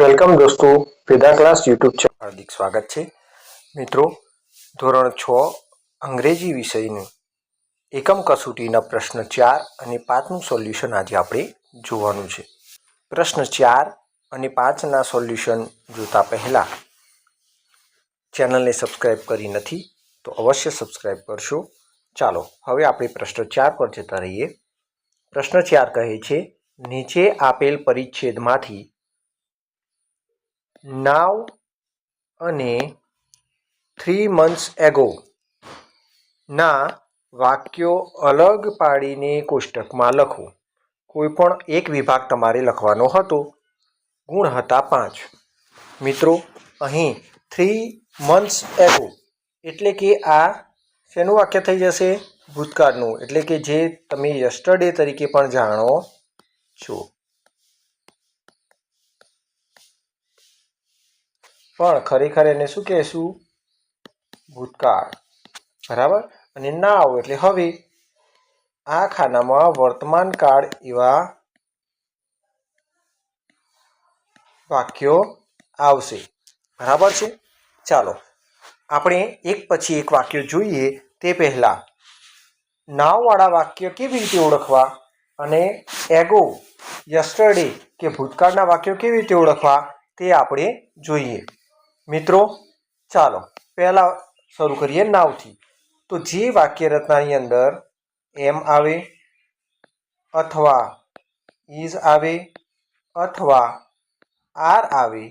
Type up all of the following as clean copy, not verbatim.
Welcome દોસ્તો, Veda class YouTube channel હાર્દિક સ્વાગત છે. મિત્રો, ધોરણ 6 અંગ્રેજી વિષયનું એકમ કસોટીના પ્રશ્ન 4 અને 5નું સોલ્યુશન આજે આપણે જોવાનું છે. પ્રશ્ન 4 અને 5ના સોલ્યુશન જોતા પહેલા ચેનલને સબસ્ક્રાઇબ કરી નથી તો અવશ્ય સબસ્ક્રાઇબ કરશો. ચાલો હવે આપણે પ્રશ્ન 4 પર જતા રહીએ. પ્રશ્ન 4 કહે છે, નીચે આપેલ પરિચ્છેદમાંથી નાવ અને 3 months ago ના વાક્યો અલગ પાડીને કોષ્ટકમાં લખો. કોઈ પણ એક વિભાગ તમારે લખવાનો હતો. ગુણ હતા 5. મિત્રો, અહીં 3 months ago એટલે કે આ શેનું વાક્ય થઈ જશે? ભૂતકાળનું, એટલે કે જે તમે યસ્ટરડે તરીકે પણ જાણો છો. પણ ખરેખર એને શું કહેશું? ભૂતકાળ. બરાબર. અને નાવ એટલે હવે. આ ખાનામાં વર્તમાન કાળ એવા વાક્યો આવશે. બરાબર છે. ચાલો આપણે એક પછી એક વાક્ય જોઈએ. તે પહેલા નાવવાળા વાક્ય કેવી રીતે ઓળખવા અને એગો યસ્ટરડે કે ભૂતકાળના વાક્યો કેવી રીતે ઓળખવા તે આપણે જોઈએ. મિત્રો, ચાલો પહેલા શરૂ કરીએ નાવથી. તો જે વાક્ય રચનાની અંદર એમ આવે અથવા ઇઝ આવે અથવા આર આવે,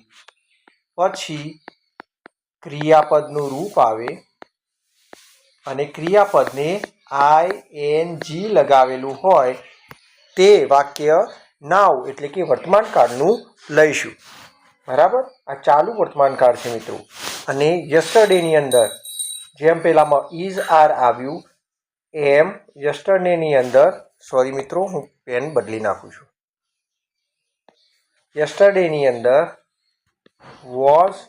પછી ક્રિયાપદનું રૂપ આવે અને ક્રિયાપદને ING લગાવેલું હોય તે વાક્ય નાવ એટલે કે વર્તમાન કાળનું લઈશું. બરાબર. આ ચાલુ વર્તમાન કાળ છે મિત્રો. અને યસ્ટરડેની અંદર જેમ પહેલામાં ઇઝ આર આવ્યું એમ યસ્ટરડેની અંદર, સોરી મિત્રો હું પેન બદલી નાખું છું. યસ્ટરડેની અંદર વોઝ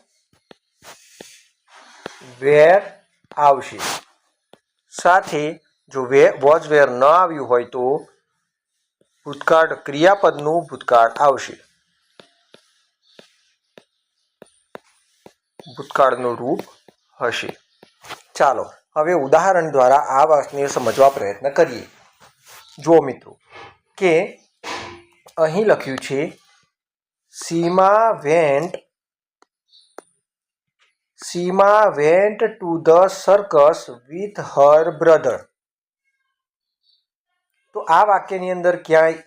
વેર આવશે. સાથે જો વોઝ વેર ન આવ્યું હોય તો ભૂતકાળ ક્રિયાપદનું ભૂતકાળ આવશે. ભૂતકાળનું રૂપ હશે. ચાલો હવે ઉદાહરણ દ્વારા આ વાતને સમજવા પ્રયત્ન કરીએ. જુઓ મિત્રો કે અહીં લખ્યું છે, Seema went to the circus with her brother. તો આ વાક્યની અંદર ક્યાંય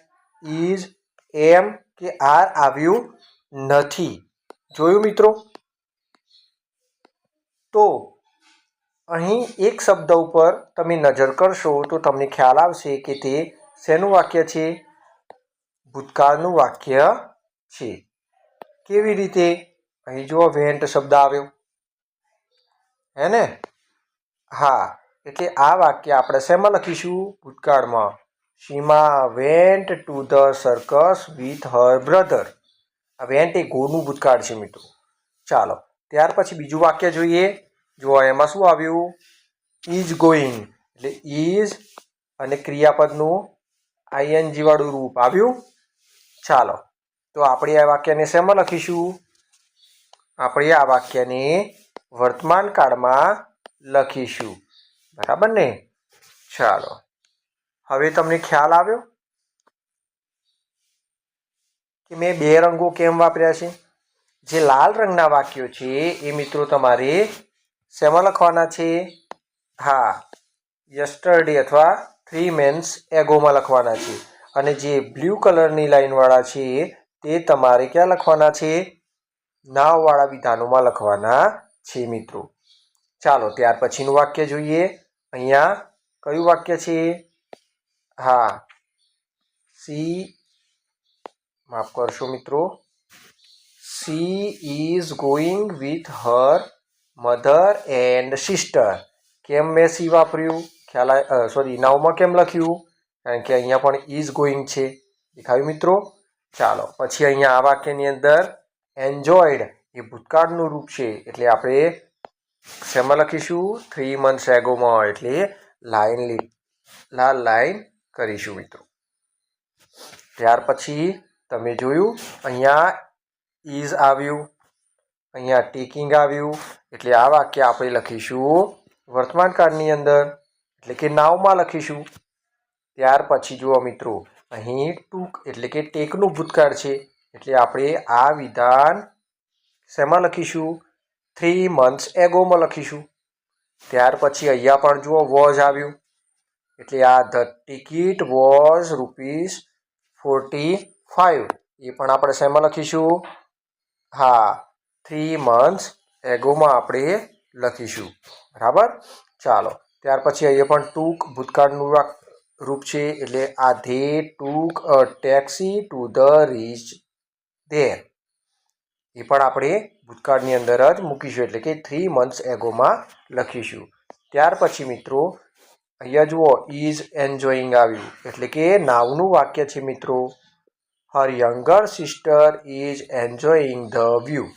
ઇઝ, એમ કે આર આવ્યું નથી. જોયું મિત્રો? તો અહીં એક શબ્દ ઉપર તમે નજર કરશો તો તમને ખ્યાલ આવશે કે તે શેનું વાક્ય છે? ભૂતકાળનું વાક્ય છે. કેવી રીતે? અહીં જુઓ વેન્ટ શબ્દ આવ્યો, હે ને? હા, એટલે આ વાક્ય આપણે શેમાં લખીશું? ભૂતકાળમાં. Seema went to the circus with her brother. આ વેન્ટ એ ગોનું ભૂતકાળ છે મિત્રો. ચાલો ત્યાર પછી બીજું વાક્ય જોઈએ. જો એમાં શું આવ્યું? ઇઝ ગોઈંગ એટલે ઇઝ અને ક્રિયાપદનું ING વાળું રૂપ આવ્યું. ચાલો તો આપણે આ વાક્યને શેમાં લખીશું? આપણે આ વાક્યને વર્તમાન કાળમાં લખીશું. બરાબર ને? ચાલો હવે તમને ખ્યાલ આવ્યો કે મેં બે રંગો કેમ વાપર્યા છે? જે લાલ રંગના વાક્યો છે એ મિત્રો તમારે શેમાં લખવાના છે? હા, યસ્ટરડે અથવા 3 months agoમાં લખવાના છે. અને જે બ્લુ કલરની લાઈનવાળા છે તે તમારે ક્યાં લખવાના છે? નાવવાળા વિધાનોમાં લખવાના છે મિત્રો. ચાલો ત્યાર પછીનું વાક્ય જોઈએ. અહીંયા કયું વાક્ય છે? હા, માફ કરશો મિત્રો, she is going with her mother and sister. કેમ મેં સી વાપર્યું? સોરી નાવમાં કેમ લખ્યું? કારણ કે અહીંયા પણ ઇઝ ગોઈંગ છે. દેખાયું મિત્રો? ચાલો પછી અહીંયા આ વાક્યની અંદર એન્જોયડ એ ભૂતકાળનું રૂપ છે એટલે આપણે શેમાં લખીશું? 3 months agoમાં, એટલે લાલ લાઈન કરીશું મિત્રો. ત્યાર પછી તમે જોયું અહીંયા ઇઝ આવ્યું, અહીંયા ટેકિંગ આવ્યું, એટલે આ વાક્ય આપણે લખીશું વર્તમાન કાળની અંદર, એટલે કે નાવમાં લખીશું. ત્યાર પછી જુઓ મિત્રો, અહીં ટૂંક એટલે કે ટેકનું ભૂતકાળ છે, એટલે આપણે આ વિધાન શેમાં લખીશું? 3 months agoમાં લખીશું. ત્યાર પછી અહીંયા પણ જુઓ વોઝ આવ્યું, એટલે આ ધ ટિકિટ વોઝ ₹45, એ પણ આપણે શેમાં લખીશું? હા, 3 months agoમાં આપણે લખીશું. બરાબર, ચાલો. ત્યાર પછી અહીંયા પણ ટૂંક ભૂતકાળનું રૂપ છે, એટલે આ they took a taxi to the reach there, એ પણ આપણે ભૂતકાળની અંદર જ મૂકીશું, એટલે કે 3 months agoમાં લખીશું. ત્યાર પછી મિત્રો અહીંયા જુઓ ઇઝ એન્જોઈંગ આવ્યું, એટલે કે નાવનું વાક્ય છે મિત્રો. Her younger sister is enjoying the view.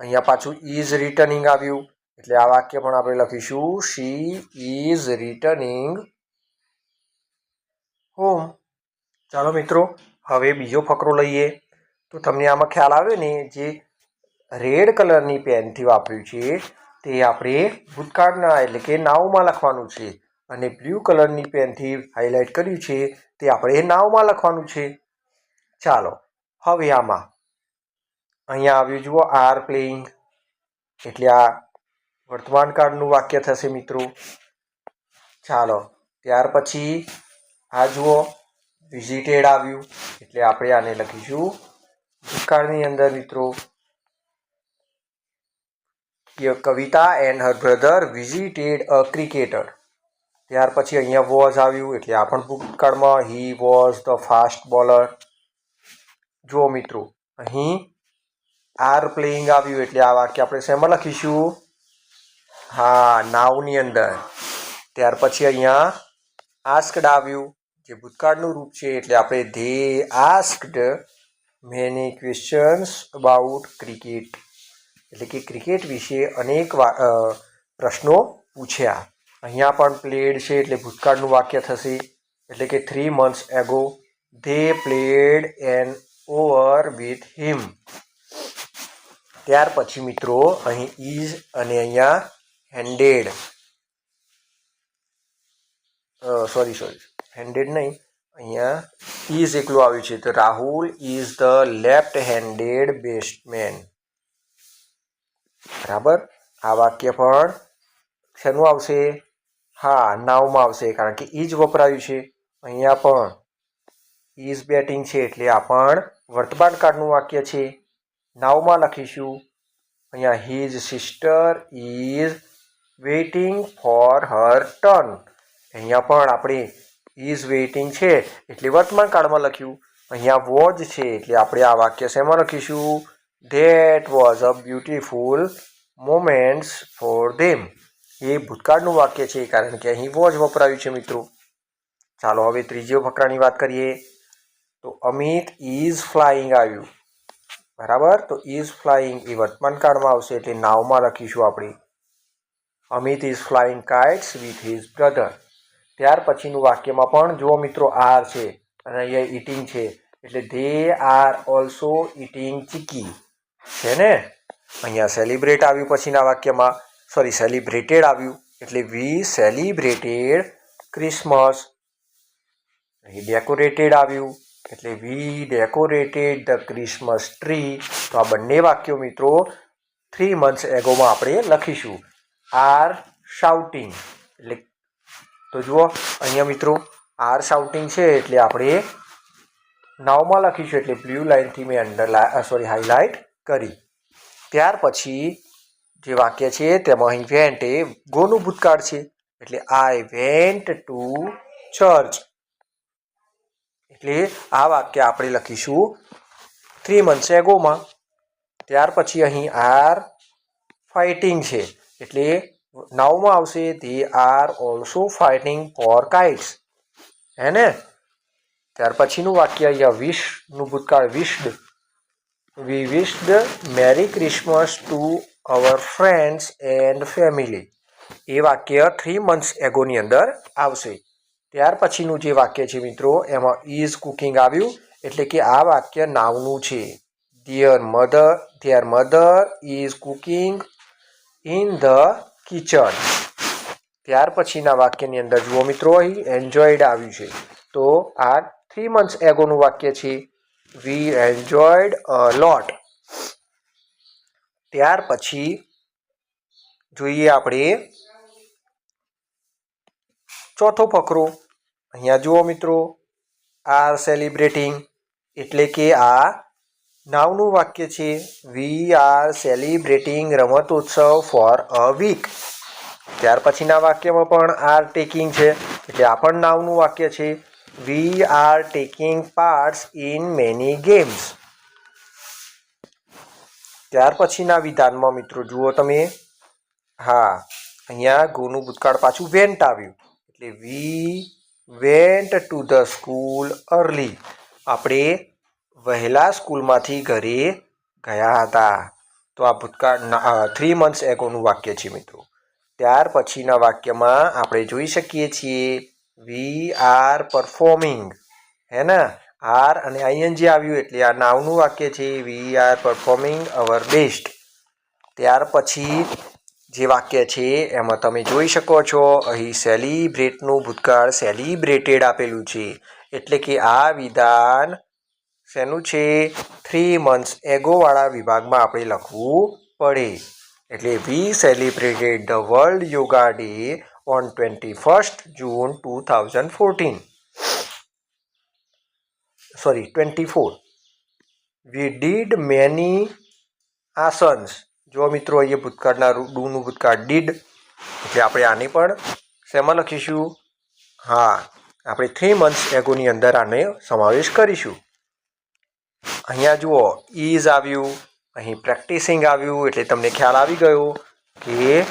અહીંયા પાછું ઇઝ રિટર્નિંગ આવ્યું, એટલે આ વાક્ય પણ આપણે લખીશું શી ઇઝ રિટર્નિંગ હોમ. ચાલો મિત્રો, હવે બીજો ફકરો લઈએ. તો તમને આમાં ખ્યાલ આવ્યો ને, જે રેડ કલરની પેનથી વાપર્યું છે તે આપણે ભૂતકાળના એટલે કે નાવમાં લખવાનું છે, અને બ્લુ કલરની પેનથી હાઇલાઇટ કર્યું છે તે આપણે નાવમાં લખવાનું છે. ચાલો, હવે આમાં અહીંયા આવ્યું જુઓ આર પ્લેઇંગ, એટલે આ વર્તમાન કાળનું વાક્ય થશે મિત્રો. ચાલો, ત્યાર પછી આ જુઓ વિઝિટેડ આવ્યું, એટલે આપણે આને લખીશું ભૂતકાળની અંદર મિત્રો. Kavita and her brother visited a cricketer. ત્યાર પછી અહીંયા વોઝ આવ્યું, એટલે આ પણ ભૂતકાળમાં he was the fast bowler. જુઓ મિત્રો, અહીં આર પ્લેઇંગ આવ્યું, એટલે આ વાક્ય આપણે શેમાં લખીશું? હા, નાવની અંદર. ત્યાર પછી અહીંયા આસ્કડ આવ્યું, જે ભૂતકાળનું રૂપ છે, એટલે આપણે they asked many questions about cricket, એટલે કે ક્રિકેટ વિશે અનેક પ્રશ્નો પૂછ્યા. અહીંયા પણ પ્લેડ છે, એટલે ભૂતકાળનું વાક્ય થશે, એટલે કે 3 months ago they played an over with him. ત્યાર પછી મિત્રો અહીં ઇઝ અને અહીંયા હેન્ડેડ, હેન્ડેડ નહીં, અહીંયા ઇઝ એકલું આવ્યું છે. તો Rahul is the left handed batsman. બરાબર, આ વાક્ય પણ શેનું આવશે? હા, નાવમાં આવશે, કારણ કે ઇઝ વપરાયું છે. અહીંયા પણ ઇઝ બેટિંગ છે, એટલે આ પણ વર્તમાન કાળનું વાક્ય છે, નાવમાં લખીશું. અહીંયા his sister is waiting for her turn. અહીંયા પણ આપણે ઇઝ વેઇટિંગ છે, એટલે વર્તમાન કાળમાં લખ્યું. અહીંયા વોઝ છે, એટલે આપણે આ વાક્ય શેમાં લખીશું? That was a beautiful moments for them. એ ભૂતકાળનું વાક્ય છે, કારણ કે અહીં વોઝ વપરાયું છે મિત્રો. ચાલો, હવે ત્રીજો ફકરાની વાત કરીએ. તો અમિત ઇઝ ફ્લાઇંગ આવ્યું. બરાબર, તો ઇઝ ફ્લાઇંગ એ વર્તમાન કાળમાં આવશે, એટલે નાવમાં લખીશું આપણે Amit is flying kites with his brother. ત્યાર પછીનું વાક્યમાં પણ જુઓ મિત્રો આર છે, અને અહીંયા ઇટિંગ છે, એટલે ધે આર ઓલ્સો ઇટિંગ ચીકી છે ને. અહીંયા સેલિબ્રેટ આવ્યું પછીના વાક્યમાં, સેલિબ્રેટેડ આવ્યું, એટલે વી સેલિબ્રેટેડ ક્રિસમસ. અહીં ડેકોરેટેડ આવ્યું, એટલે વી ડેકોરેટેડ ધ ક્રિસમસ ટ્રી. તો આ બંને વાક્યો મિત્રો 3 months agoમાં આપણે લખીશું. આર શાઉટિંગ, એટલે તો જુઓ અહીંયા મિત્રો આર શાઉટિંગ છે, એટલે આપણે નાવમાં લખીશું, એટલે બ્લુ લાઇનથી મેં હાઇલાઇટ કરી. ત્યાર પછી જે વાક્ય છે તેમાં અહીં વેન્ટ એ ગોનું ભૂતકાળ છે, એટલે આઈ વેન્ટ ટુ ચર્ચ. એટલે આ વાક્ય આપણે લખીશું 3 months agoમાં. ત્યાર પછી અહીં આર ફાઇટિંગ છે, એટલે નાવમાં આવશે they are also fighting for kites, હે ને. ત્યાર પછીનું વાક્ય અહીંયા વિશનું ભૂતકાળ wished. We wished merry Christmas to our friends and family. એ વાક્ય 3 months agoની અંદર આવશે. ત્યાર પછીનું જે વાક્ય છે મિત્રો, એમાં ઇઝ કુકિંગ આવ્યું, એટલે કે આ વાક્ય નાવનું છે, their mother is cooking in the kitchen. ત્યાર પછીના વાક્યની અંદર જુઓ મિત્રો, અહીં એન્જોયડ આવ્યું છે, તો આ 3 months એગોનું વાક્ય છે. We enjoyed a lot. ત્યાર પછી જોઈએ આપણે ચોથો ફકરો. અહીંયા જુઓ મિત્રો, આર સેલિબ્રેટિંગ, એટલે કે આ નાવનું વાક્ય છે. We are celebrating Ramatotsav for a week. ત્યાર પછીના વાક્યમાં પણ આર ટેકિંગ છે, એટલે આ પણ નાવનું વાક્ય છે. We R taking parts in many games. ત્યાર પછીના વિધાનમાં મિત્રો જુઓ તમે, હા, અહીંયા ગોનું ભૂતકાળ પાછું વેન્ટ આવ્યું, એટલે we went to the school early. આપણે વહેલા સ્કૂલમાંથી ઘરે ગયા હતા. તો આ ભૂતકાળ 3 months એગોનું વાક્ય છે મિત્રો. ત્યાર પછીના વાક્યમાં આપણે જોઈ શકીએ છીએ વી આર પરફોર્મિંગ, હે ને, આર અને આઈએનજી આવ્યું એટલે આ નાવનું વાક્ય છે. We are performing our best. ત્યાર પછી જે વાક્ય છે એમાં તમે જોઈ શકો છો, અહીં સેલિબ્રેટનું ભૂતકાળ સેલિબ્રેટેડ આપેલું છે, એટલે કે આ વિધાન શેનું છે? 3 months એગોવાળા વિભાગમાં આપણે લખવું પડે. એટલે we celebrated the world yoga day on 21st June 2014. 24. We did many આસન્સ. જો મિત્રો અહીંયા ભૂતકાળના ડુનું ભૂતકાળ ડીડ, એટલે આપણે આને પણ શેમાં લખીશું? હા, આપણે 3 months એગોની અંદર આને સમાવેશ કરીશું. અહીંયા જુઓ, ઇઝ આવ્યું, અહીં પ્રેક્ટિસિંગ આવ્યું, એટલે તમને ખ્યાલ આવી ગયો કે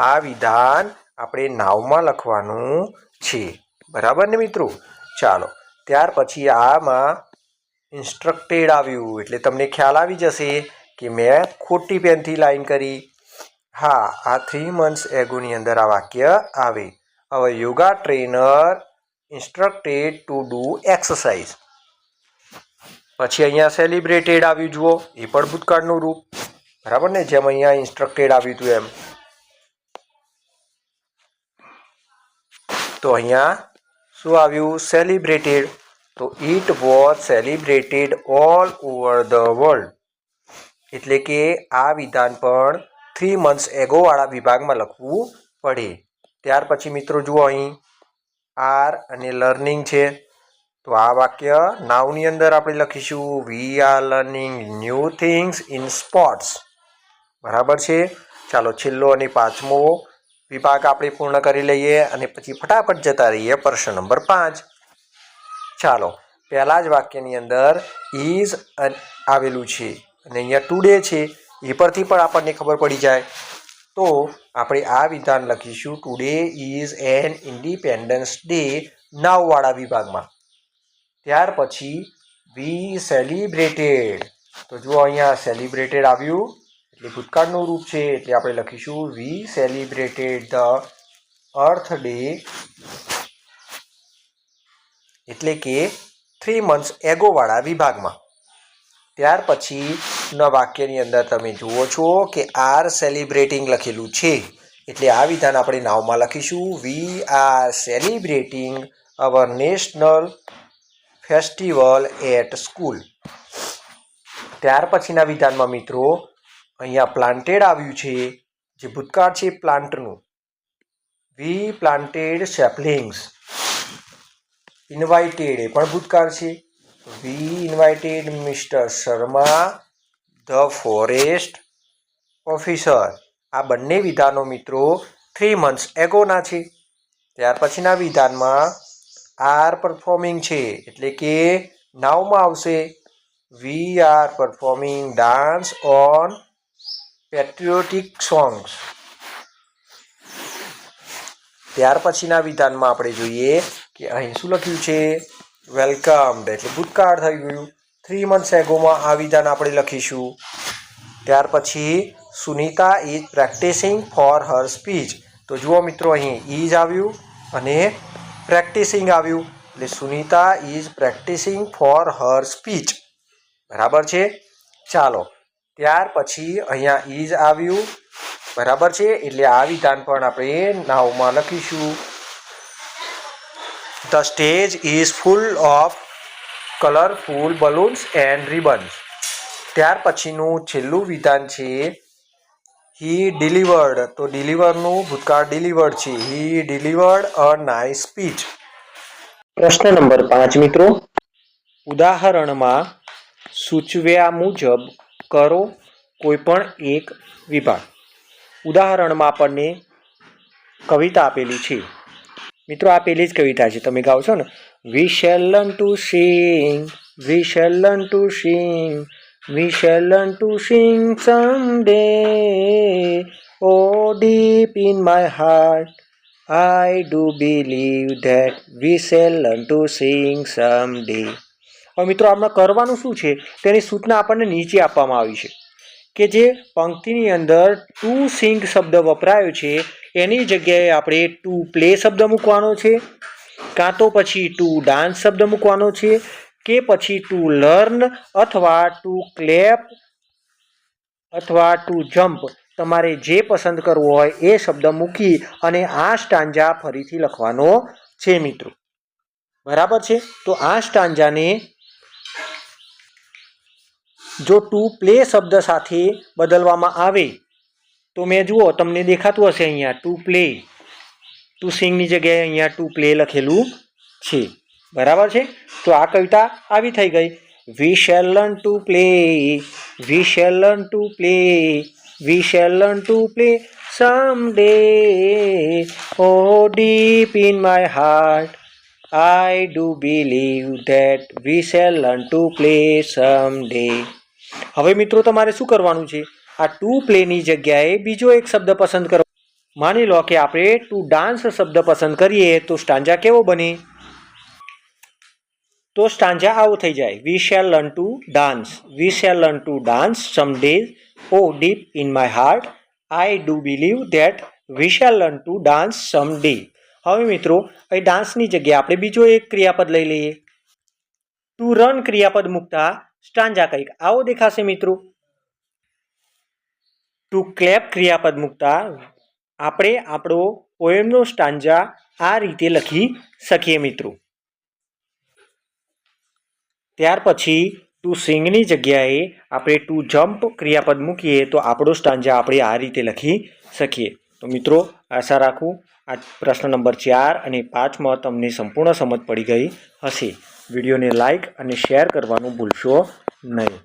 આ વિધાન આપણે નાવમાં લખવાનું છે. બરાબર ને મિત્રો? ચાલો, ત્યાર પછી આમાં ઇન્સ્ટ્રક્ટેડ આવ્યું, એટલે તમને ખ્યાલ આવી જશે કે મેં ખોટી પેનથી લાઈન કરી. હા, આ 3 months એગોની અંદર આ વાક્ય આવે. હવે yoga trainer instructed to do exercise. પછી અહીંયા સેલિબ્રેટેડ આવ્યું, જુઓ, એ પણ ભૂતકાળનું રૂપ. બરાબર ને? જેમ અહીંયા ઇન્સ્ટ્રક્ટેડ આવ્યું હતું એમ. તો અહીંયા શું આવ્યું? સેલિબ્રેટેડ. તો it was celebrated all over the world. એટલે કે આ વિધાન પણ 3 months એગોવાળા વિભાગમાં લખવું પડે. ત્યાર પછી મિત્રો જુઓ, અહીં આર અને લર્નિંગ છે, તો આ વાક્ય નાવની અંદર આપણે લખીશું we R learning new things in sports. બરાબર છે? ચાલો, છેલ્લો અને 5મો વિભાગ આપણે પૂર્ણ કરી લઈએ અને પછી ફટાફટ જતા રહીએ પ્રશ્ન નંબર 5. ચાલો, પહેલા જ વાક્યની અંદર ઇઝ આવેલું છે અને અહીંયા ટુડે છે, એ પરથી પણ આપણને ખબર પડી જાય. તો આપણે આ વિધાન લખીશું today is an independence day નાવવાળા વિભાગમાં. ત્યાર પછી વી સેલિબ્રેટેડ. તો જુઓ, અહીંયા સેલિબ્રેટેડ આવ્યું એટલે ભૂતકાળનું રૂપ છે, એટલે આપણે લખીશું we celebrated the earth day, એટલે કે 3 months એગોવાળા વિભાગમાં. ત્યાર પછીના વાક્યની અંદર તમે જુઓ છો કે આર સેલિબ્રેટિંગ લખેલું છે, એટલે આ વિધાન આપણે નાવમાં લખીશું we are celebrating our national festival at school. ત્યાર પછીના વિધાનમાં મિત્રો અહીંયા પ્લાન્ટેડ આવ્યું છે, જે ભૂતકાળ છે પ્લાન્ટનું. વી પ્લાન્ટેડ સેપલિંગ્સ. ઇન્વાઇટેડ એ પણ ભૂતકાળ છે. We invited mister Sharma the forest officer. આ બંને વિધાનો મિત્રો 3 months એગોના છે. ત્યાર પછીના વિધાનમાં આર પરફોર્મિંગ છે, એટલે કે નાવમાં આવશે we are performing dance on patriotic songs. ત્યાર પછીના વિધાનમાં આપણે જોઈએ કે અહીં શું લખ્યું છે? વેલકમ્ડ, એટલે ભૂતકાળ થઈ ગયું. 3 months એગોમાં આ વિધાન આપણે લખીશું. ત્યાર પછી Sunita is practising for her speech. તો જુઓ મિત્રો, અહીં ઇઝ આવ્યું અને પ્રેક્ટિસિંગ આવ્યું, એટલે Sunita is practising for her speech. બરાબર છે. ચાલો ત્યાર પછી અહીંયા ઇઝ આવ્યું. બરાબર છે, એટલે આ વિધાન પણ આપણે નાવમાં લખીશું. The stage is full of colourful balloons and ribbons. ત્યાર પછીનું છેલ્લું વિધાન છે હી ડિલિવર્ડ. તો ડિલિવરનું ભૂતકાળ ડિલિવર્ડ છે. હી ડિલિવર્ડ અ નાઇસ સ્પીચ. પ્રશ્ન નંબર 5 મિત્રો, ઉદાહરણમાં સૂચવ્યા મુજબ કરો કોઈ પણ એક વિભાગ. ઉદાહરણમાં આપણને કવિતા આપેલી છે મિત્રો. આ પેલી જ કવિતા છે, તમે ગાઓ છો ને. We shall learn to sing, we shall learn to sing, we shall learn to sing someday. O deep in my heart I do believe that we shall learn to sing someday. હવે મિત્રો આમાં કરવાનું શું છે તેની સૂચના આપણને નીચે આપવામાં આવી છે કે જે પંક્તિની અંદર ટુ સિંગ શબ્દ વપરાયો છે એની જગ્યાએ આપણે ટુ પ્લે શબ્દ મૂકવાનો છે, કાં તો પછી ટુ ડાન્સ શબ્દ મૂકવાનો છે, કે પછી ટુ લર્ન અથવા ટુ ક્લેપ અથવા ટુ જમ્પ. તમારે જે પસંદ કરવો હોય એ શબ્દ મૂકી અને આ સ્ટાન્જા ફરીથી લખવાનો છે મિત્રો. બરાબર છે. તો આ સ્ટાન્જાને જો ટુ પ્લે શબ્દ સાથે બદલવામાં આવે તો મેં જુઓ તમને દેખાતું હશે અહીંયા ટુ પ્લે, ટુ સિંગની જગ્યાએ અહીંયા ટુ પ્લે લખેલું છે. બરાબર છે. તો આ કવિતા આવી થઈ ગઈ. વી shall learn to play, V shall learn to play, V shall learn to play someday. Oh, deep in my heart I do believe that we shall learn to play someday. હવે મિત્રો તમારે શું કરવાનું છે, આ ટુ પ્લેની જગ્યાએ બીજો એક શબ્દ પસંદ કરો. માની લો કે આપણે ટુ ડાન્સ શબ્દ પસંદ કરીએ તો સ્ટાન્જા કેવો બને? તો સ્ટાન્જા આવો થઈ જાય. We shall learn to dance, we shall learn to dance someday. O deep in my heart I do believe that we shall learn to dance someday. હવે મિત્રો અહીં ડાન્સની જગ્યાએ આપણે બીજો એક ક્રિયાપદ લઈ લઈએ. ટુ રન ક્રિયાપદ મૂકતા સ્ટાન્જા કંઈક આવો દેખાશે મિત્રો. ટુ ક્લેપ ક્રિયાપદ મૂકતા આપણે આપણો પોએમનો સ્ટાન્જા આ રીતે લખી શકીએ મિત્રો. ત્યાર પછી ટુ સિંગની જગ્યાએ આપણે ટુ જમ્પ ક્રિયાપદ મૂકીએ તો આપણો સ્ટાન્જા આપણે આ રીતે લખી શકીએ. તો મિત્રો આશા રાખું આ પ્રશ્ન નંબર 4 અને 5માં તમને સંપૂર્ણ સમજ પડી ગઈ હશે. વિડીયોને લાઇક અને શેર કરવાનું ભૂલશો નહીં.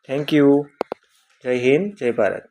Thank you. જય હિન્દ, જય ભારત.